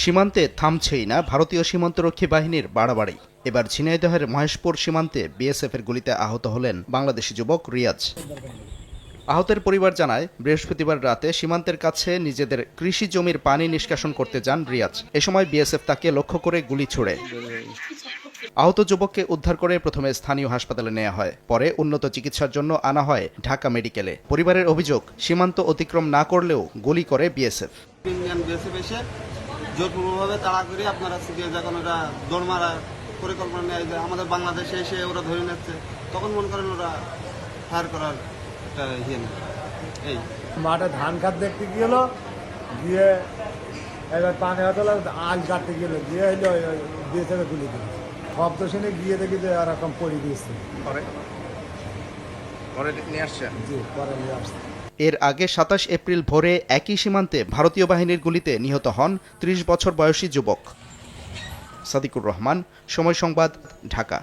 সীমান্তে থামছেই না ভারতীয় সীমান্তরক্ষী বাহিনীর বাড়াবাড়ি। এবার ঝিনাইদহের মহেশপুর সীমান্তে বিএসএফের গুলিতে আহত হলেন বাংলাদেশি যুবক রিয়াজ। আহতের পরিবার জানায়, বৃহস্পতিবার রাতে সীমান্তের কাছে নিজেদের কৃষি জমির পানি নিষ্কাশন করতে যান রিয়াজ। এ সময় বিএসএফ তাকে লক্ষ্য করে গুলি ছোড়ে। আহত যুবককে উদ্ধার করে প্রথমে স্থানীয় হাসপাতালে নেওয়া হয়, পরে উন্নত চিকিৎসার জন্য আনা হয় ঢাকা মেডিকেলে। পরিবারের অভিযোগ, সীমান্ত অতিক্রম না করলেও গুলি করে বিএসএফ। এসে জোরপূর্বকভাবে তাড়া করে আপনারা যখন ওরা দৌড় মারা পরিকল্পনা নেয় যে আমাদের বাংলাদেশে এসে ওরা ধরে নিচ্ছে, তখন মনে করেন ওরা ফায়ার করার একটা এই মাঠে ধান খাত দেখতে গেল, গিয়ে এবার পানি হাতলা আল কাটতে গেল, গিয়ে হইলো দিয়ে থেকে তুলে দিল। শব্দ শুনে গিয়ে দেখি যে এরকম পড়ে দিয়েছে। জি, পরে নিয়ে আসছে। এর আগে ২৭ এপ্রিল ভোরে একই সীমান্তে ভারতীয় বাহিনীর গুলিতে নিহত হন ৩০ বছর বয়সী যুবক। সাদিকুর রহমান, সময় সংবাদ, ঢাকা।